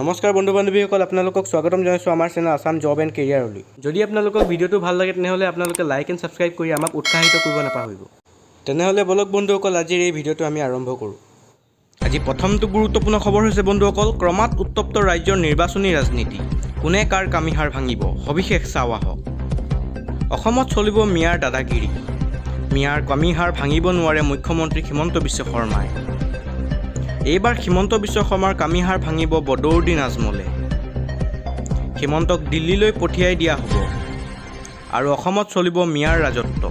নমস্কাৰ বন্ধু বান্ধৱীসকল, আপোনালোকক স্বাগতম জনাইছোঁ আমাৰ চেনেল আসাম জব এণ্ড কেৰিয়াৰলৈ। যদি আপোনালোকক ভিডিঅ'টো ভাল লাগে তেনেহ'লে আপোনালোকে লাইক এণ্ড ছাবস্ক্ৰাইব কৰি আমাক উৎসাহিত কৰিব নাপাহৰিব। তেনেহ'লে বলক বন্ধুসকল, আজিৰ এই ভিডিঅ'টো আমি আৰম্ভ কৰোঁ। আজি প্ৰথমটো গুৰুত্বপূৰ্ণ খবৰ হৈছে বন্ধুসকল, ক্ৰমাৎ উত্তপ্ত ৰাজ্যৰ নিৰ্বাচনী ৰাজনীতি, কোনে কাৰ কামিহাৰ ভাঙিব, সবিশেষ চাওঁ আহক। অসমত চলিব মিয়াৰ দাদাগিৰি, মিয়াৰ কামিহাৰ ভাঙিব নোৱাৰে মুখ্যমন্ত্ৰী হিমন্ত বিশ্ব শৰ্মাই। এইবাৰ হিমন্ত বিশ্ব শৰ্মাৰ কামিহাৰ ভাঙিব বদৰুদ্দিন আজমলে। হিমন্তক দিল্লীলৈ পঠিয়াই দিয়া হ'ব আৰু অসমত চলিব মিয়াৰ ৰাজত্ব।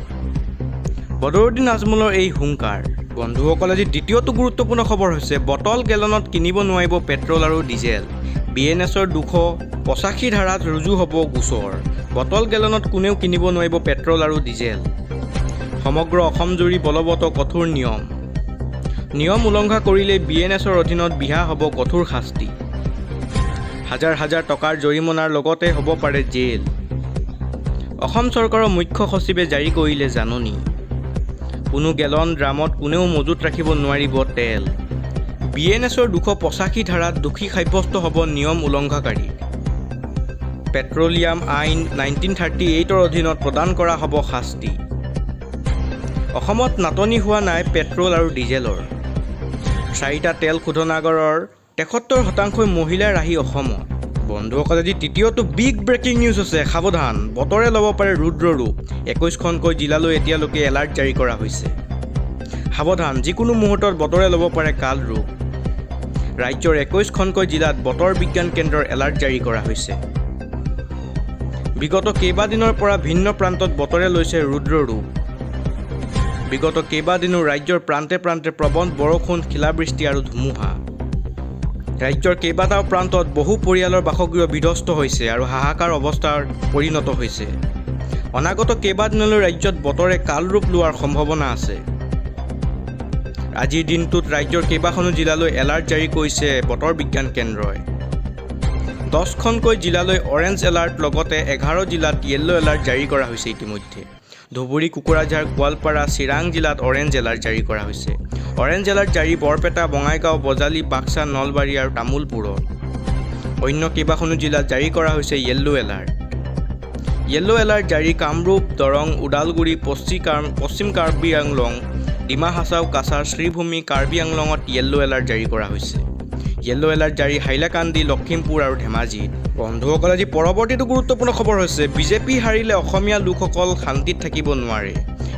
বদৰুদ্দিন আজমলৰ এই হুংকাৰ। বন্ধুসকল, আজি দ্বিতীয়টো গুৰুত্বপূৰ্ণ খবৰ হৈছে বটল গেলনত কিনিব নোৱাৰিব পেট্ৰল আৰু ডিজেল। BNSৰ 285 ধাৰাত ৰুজু হ'ব গোচৰ। বটল গেলনত কোনেও কিনিব নোৱাৰিব পেট্ৰল আৰু ডিজেল। সমগ্ৰ অসমজুৰি বলবৎ কঠোৰ নিয়ম উলংঘা কৰিলে BNSৰ অধীনত বিহা হ'ব কঠোৰ শাস্তি। হাজাৰ হাজাৰ টকাৰ জৰিমনাৰ লগতে হ'ব পাৰে জেল। অসম চৰকাৰৰ মুখ্য সচিবে জাৰি কৰিলে জাননী, কোনো গেলন ড্ৰামত কোনেও মজুত ৰাখিব নোৱাৰিব তেল। BNSৰ 285 ধাৰাত দোষী সাব্যস্ত হ'ব নিয়ম উলংঘাকাৰী। পেট্ৰলিয়াম আইন 1938ৰ অধীনত প্ৰদান কৰা হ'ব শাস্তি। অসমত নাটনি হোৱা নাই পেট্ৰল আৰু ডিজেলৰ। 4টা তেল শোধনাগাৰৰ 73% মহিলাৰ ৰাহি অসমত। বন্ধুসকল, আজি তৃতীয়টো বিগ ব্ৰেকিং নিউজ আছে, সাৱধান, বতৰে ল'ব পাৰে ৰুদ্ৰ ৰূপ। 21খনকৈ জিলালৈ এতিয়ালৈকে এলাৰ্ট জাৰি কৰা হৈছে। সাৱধান, যিকোনো মুহূৰ্তত বতৰে ল'ব পাৰে কাল ৰূপ। ৰাজ্যৰ 21খনকৈ জিলাত বতৰ বিজ্ঞান কেন্দ্ৰৰ এলাৰ্ট জাৰি কৰা হৈছে। বিগত কেইবাদিনৰ পৰা ভিন্ন প্ৰান্তত বতৰে লৈছে ৰুদ্ৰ ৰূপ। বিগত কেইবাদিনো ৰাজ্যৰ প্ৰান্তে প্ৰান্তে প্ৰবল বৰষুণ, শিলাবৃষ্টি আৰু ধুমুহা। ৰাজ্যৰ কেইবাটাও প্ৰান্তত বহু পৰিয়ালৰ বাসগৃহ বিধ্বস্ত হৈছে আৰু হাহাকাৰ অৱস্থাৰ পৰিণত হৈছে। অনাগত কেইবাদিনলৈ ৰাজ্যত বতৰে কালৰূপ লোৱাৰ সম্ভাৱনা আছে। আজিৰ দিনটোত ৰাজ্যৰ কেইবাখনো জিলালৈ এলাৰ্ট জাৰি কৰিছে বতৰ বিজ্ঞান কেন্দ্ৰই। 10খনকৈ জিলালৈ অৰেঞ্জ এলাৰ্ট, লগতে 11 জিলাত য়েল্লো এলাৰ্ট জাৰি কৰা হৈছে ইতিমধ্যে। ধুবুৰী, কোকৰাঝাৰ, গোৱালপাৰা, চিৰাং জিলাত অৰেঞ্জ এলাৰ্ট জাৰি কৰা হৈছে। অৰেঞ্জ এলাৰ্ট জাৰি বৰপেটা, বঙাইগাঁও, বজালী, বাক্সা, নলবাৰী আৰু তামোলপুৰত। অন্য কেইবাখনো জিলাত জাৰি কৰা হৈছে য়েল্লো এলাৰ্ট। য়েল্লো এলাৰ্ট জাৰি কামৰূপ, দৰং, ওদালগুৰি, পশ্চিম কাৰ্বি আংলং, ডিমা হাছাও, কাছাৰ, শ্ৰীভূমি, কাৰ্বি আংলঙত য়েল্লো এলাৰ্ট জাৰি কৰা হৈছে। য়েল্লো এলাৰ্ট জাৰি হাইলাকান্দি, লখিমপুৰ আৰু ধেমাজিত। বন্ধুসকল, আজি পৰৱৰ্তীটো গুৰুত্বপূৰ্ণ খবৰ হৈছে বিজেপি হাৰিলে অসমীয়া লোকসকল শান্তিত থাকিব নোৱাৰে।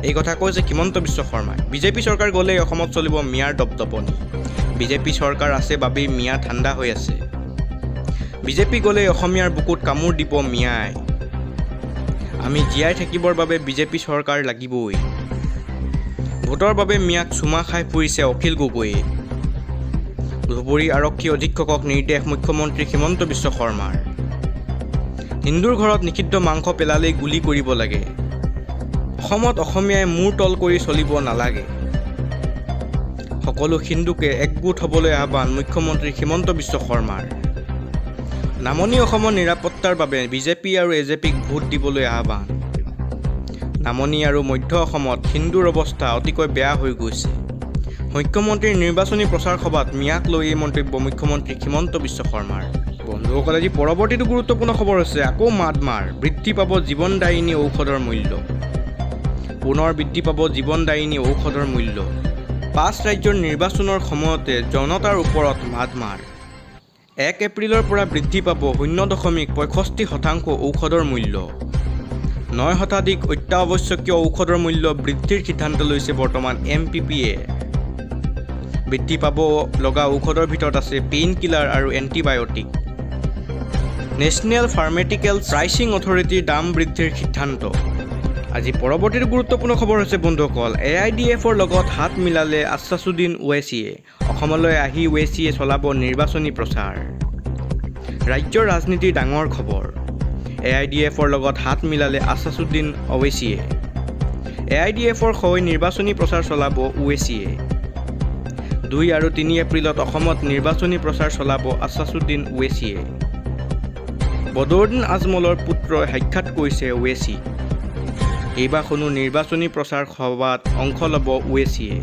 এই কথা কৈছে হিমন্ত বিশ্ব শৰ্মাই। বিজেপি চৰকাৰ গ'লেই অসমত চলিব মিয়াৰ দপদপনি। বিজেপি চৰকাৰ আছে বাবেই মিয়া ঠাণ্ডা হৈ আছে। বিজেপি গ'লেই অসমীয়াৰ বুকুত কামোৰ দিব মিয়াই। আমি জীয়াই থাকিবৰ বাবে বিজেপি চৰকাৰ লাগিবই। ভোটৰ বাবে মিয়াক চুমা খাই ফুৰিছে অখিল গগৈয়ে। ধুবুৰী আৰক্ষী অধীক্ষকক নিৰ্দেশ মুখ্যমন্ত্ৰী হিমন্ত বিশ্ব শৰ্মাৰ। হিন্দুৰ ঘৰত নিষিদ্ধ মাংস পেলালেই গুলী কৰিব লাগে। অসমত অসমীয়াই মূৰ তল কৰি চলিব নালাগে। সকলো হিন্দুকে একগোট হ'বলৈ আহ্বান মুখ্যমন্ত্ৰী হিমন্ত বিশ্ব শৰ্মাৰ। নামনি অসমৰ নিৰাপত্তাৰ বাবে বিজেপি আৰু AJPক ভোট দিবলৈ আহ্বান। নামনি আৰু মধ্য অসমত হিন্দুৰ অৱস্থা অতিকৈ বেয়া হৈ গৈছে। মুখ্যমন্ত্ৰীৰ নিৰ্বাচনী প্ৰচাৰ সভাত মিয়াক লৈ এই মন্তব্য মুখ্যমন্ত্ৰী হিমন্ত বিশ্ব শৰ্মাৰ। বন্ধুসকল, আজি পৰৱৰ্তীটো গুৰুত্বপূৰ্ণ খবৰ হৈছে আকৌ মাৰ, বৃদ্ধি পাব জীৱনদায়িনী ঔষধৰ মূল্য। পুনৰ বৃদ্ধি পাব জীৱনদায়িনী ঔষধৰ মূল্য। 5 ৰাজ্যৰ নিৰ্বাচনৰ সময়তে জনতাৰ ওপৰত মাৰ। 1 এপ্ৰিলৰ পৰা বৃদ্ধি পাব 0.65% ঔষধৰ মূল্য। 9 শতাধিক অত্যাৱশ্যকীয় ঔষধৰ মূল্য বৃদ্ধিৰ সিদ্ধান্ত লৈছে বৰ্তমান MPPয়ে। বৃদ্ধি পাব লগা ঔষধৰ ভিতৰত আছে পেইন কিলাৰ আৰু এণ্টিবায়'টিক। নেশ্যনেল ফাৰ্মাচিউটিকেলছ প্ৰাইচিং অথৰিটিৰ দাম বৃদ্ধিৰ সিদ্ধান্ত। আজি পৰৱৰ্তীটো গুৰুত্বপূৰ্ণ খবৰ হৈছে বন্ধুসকল, AIDFৰ লগত হাত মিলালে আছাছুদ্দিন ওৱেইছিয়ে। অসমলৈ আহি ওৱেইছিয়ে চলাব নিৰ্বাচনী প্ৰচাৰ। ৰাজ্যৰ ৰাজনীতিৰ ডাঙৰ খবৰ, AIDFৰ লগত হাত মিলালে আছাছুদ্দিন ওৱেইছিয়ে। AIDFৰ হৈ নিৰ্বাচনী প্ৰচাৰ চলাব ওৱেইছিয়ে। 2 আৰু 3 এপ্ৰিলত অসমত নিৰ্বাচনী প্ৰচাৰ চলাব আছাছুদ্দিন ওৱেইছিয়ে। বদৰুদ্দিন আজমলৰ পুত্ৰই সাক্ষাৎ কৰিছে ওৱেইছিক। কেইবাখনো নিৰ্বাচনী প্ৰচাৰ সভাত অংশ ল'ব ওৱেইছিয়ে।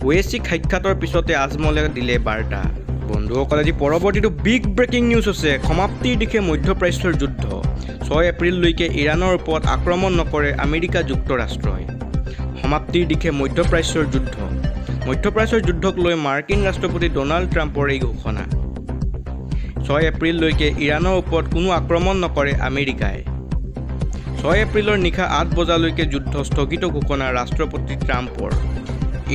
ওৱেইছিক সাক্ষাতৰ পিছতে আজমলে দিলে বাৰ্তা। বন্ধুসকল আজি পৰৱৰ্তীটো বিগ ব্ৰেকিং নিউজ আছে। সমাপ্তিৰ দিশে মধ্যপ্ৰাচ্যৰ যুদ্ধ। 6 এপ্ৰিললৈকে ইৰাণৰ ওপৰত আক্ৰমণ নকৰে আমেৰিকা যুক্তৰাষ্ট্ৰই। সমাপ্তিৰ দিশে মধ্যপ্ৰাচ্যৰ যুদ্ধ। মধ্যপ্ৰাচ্যৰ যুদ্ধক লৈ মাৰ্কিন ৰাষ্ট্ৰপতি ডোনাল্ড ট্ৰাম্পৰ এই ঘোষণা। 6 এপ্ৰিললৈকে ইৰাণৰ ওপৰত কোনো আক্ৰমণ নকৰে আমেৰিকাই। 6 এপ্ৰিলৰ নিশা 8 বজালৈকে যুদ্ধ স্থগিত ঘোষণা ৰাষ্ট্ৰপতি ট্ৰাম্পৰ।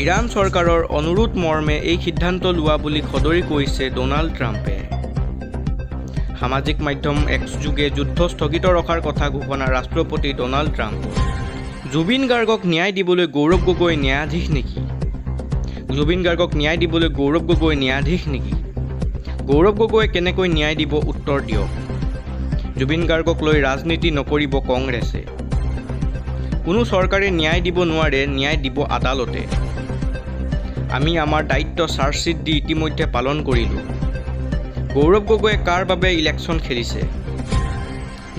ইৰাণ চৰকাৰৰ অনুৰোধ মৰ্মে এই সিদ্ধান্ত লোৱা বুলি সদৰি কৰিছে ডোনাল্ড ট্ৰাম্পে। সামাজিক মাধ্যম এক্স যোগে যুদ্ধ স্থগিত ৰখাৰ কথা ঘোষণা ৰাষ্ট্ৰপতি ডোনাল্ড ট্ৰাম্পৰ। জুবিন গাৰ্গক ন্যায় দিবলৈ গৌৰৱ গগৈ ন্যায়াধীশ নেকি? জুবিন গাৰ্গক ন্যায় দিবলৈ গৌৰৱ গগৈ ন্যায়াধীশ নেকি? গৌৰৱ গগৈয়ে কেনেকৈ ন্যায় দিব উত্তৰ দিয়ক। জুবিন গাৰ্গক লৈ ৰাজনীতি নকৰিব কংগ্ৰেছে। কোনো চৰকাৰে ন্যায় দিব নোৱাৰে, ন্যায় দিব আদালতে। আমি আমাৰ দায়িত্ব চাৰ্জশ্বীট দি ইতিমধ্যে পালন কৰিলোঁ। গৌৰৱ গগৈয়ে কাৰ বাবে ইলেকশ্যন খেলিছে?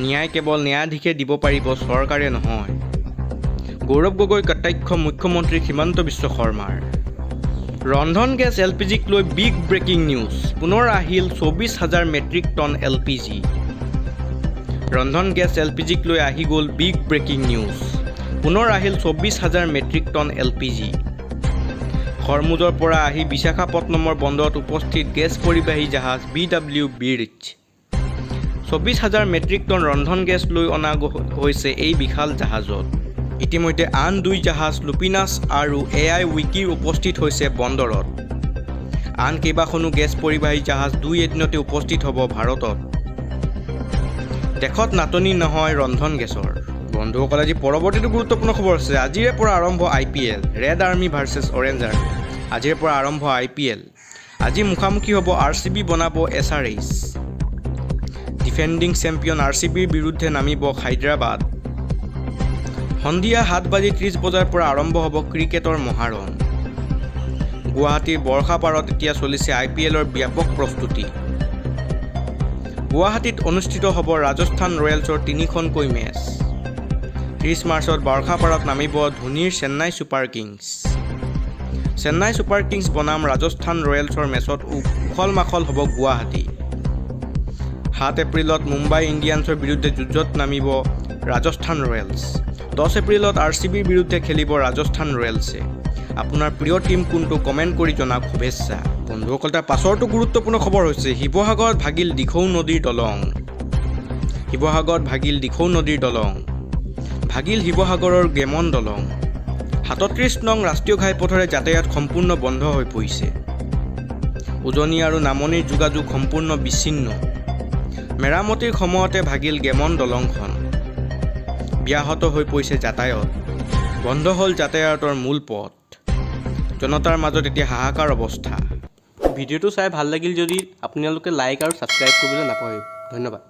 ন্যায় কেৱল ন্যায়াধীশে দিব পাৰিব, চৰকাৰে নহয়। গৌৰৱ গগৈ কটাক্ষ মুখ্যমন্ত্ৰী হিমন্ত বিশ্ব শৰ্মাৰ। ৰন্ধন গেছ LPGক লৈ বিগ ব্ৰেকিং নিউজ। পুনৰ আহিল 24,000 মেট্ৰিক টন LPG। ৰন্ধন গেছ LPGক লৈ আহি গ'ল বিগ ব্ৰেকিং নিউজ। পুনৰ আহিল 24,000 মেট্ৰিক টন LPG। হৰমুজৰ পৰা আহি বিশাখাপট্টনমৰ বন্দৰত উপস্থিত গেছ পৰিবাহী জাহাজ BW বিৰ্চ। 24,000 মেট্ৰিক টন ৰন্ধন গেছ লৈ অনা হৈছে এই বিশাল জাহাজত। ইতিমধ্যে আন 2 জাহাজ লুপিনাছ আৰু AI উইকিৰ উপস্থিত হৈছে বন্দৰত। আন কেইবাখনো গেছ পৰিবাহী জাহাজ 2 এদিনতে উপস্থিত হ'ব ভাৰতত। দেশত নাটনি নহয় ৰন্ধন গেছৰ। বন্ধুসকল আজি পৰৱৰ্তীটো গুৰুত্বপূৰ্ণ খবৰ আছে। আজিৰে পৰা আৰম্ভ IPL, red army versus orange army. আজিৰে পৰা আৰম্ভ IPL। আজি মুখামুখি হ'ব RCB বনাব SRH। ডিফেণ্ডিং চেম্পিয়ন RCBৰ বিৰুদ্ধে নামিব হায়দৰাবাদ। সন্ধিয়া 7:30 বজাৰ পৰা আৰম্ভ হ'ব ক্ৰিকেটৰ মহাৰণ। গুৱাহাটীৰ বৰ্ষাপাৰত এতিয়া চলিছে IPLৰ ব্যাপক প্ৰস্তুতি। গুৱাহাটীত অনুষ্ঠিত হ'ব ৰাজস্থান ৰয়েলছৰ 3খনকৈ মেচ। 30 মাৰ্চত বৰ্ষাপাৰত নামিব ধোনীৰ Chennai super Kings. Chennai super Kings বনাম ৰাজস্থান ৰয়েলছৰ মেচত উখল মাখল হ'ব গুৱাহাটী। 7 এপ্ৰিলত মুম্বাই ইণ্ডিয়ানছৰ বিৰুদ্ধে যুঁজত নামিব ৰাজস্থান ৰয়েলছ। 10 এপ্ৰিলত RCBৰ বিৰুদ্ধে খেলিব ৰাজস্থান ৰয়েলছে। আপোনাৰ প্ৰিয় টীম কোনটো কমেণ্ট কৰি জনাওক। শুভেচ্ছা। বন্ধুসকল তাৰ পাছৰটো গুৰুত্বপূৰ্ণ খবৰ হৈছে শিৱসাগৰত ভাগিল দিখৌ নদীৰ দলং। শিৱসাগৰত ভাগিল দিখৌ নদীৰ দলং। ভাগিল শিৱসাগৰৰ গেমন দলং। 37 নং ৰাষ্ট্ৰীয় ঘাইপথেৰে যাতায়াত সম্পূৰ্ণ বন্ধ হৈ পৰিছে। উজনি আৰু নামনিৰ যোগাযোগ সম্পূৰ্ণ বিচ্ছিন্ন। মেৰামতিৰ সময়তে ভাগিল গেমন দলংখন। ব্যাহত হৈ পৰিছে যাতায়াত। বন্ধ হ'ল যাতায়াতৰ মূল পথ। জনতাৰ মাজত এতিয়া হাহাকাৰ অৱস্থা। ভিডিঅ'টো চাই ভাল লাগিল যদি আপোনালোকে লাইক আৰু ছাবস্ক্ৰাইব কৰিবলৈ নাপাহৰিব। ধন্যবাদ।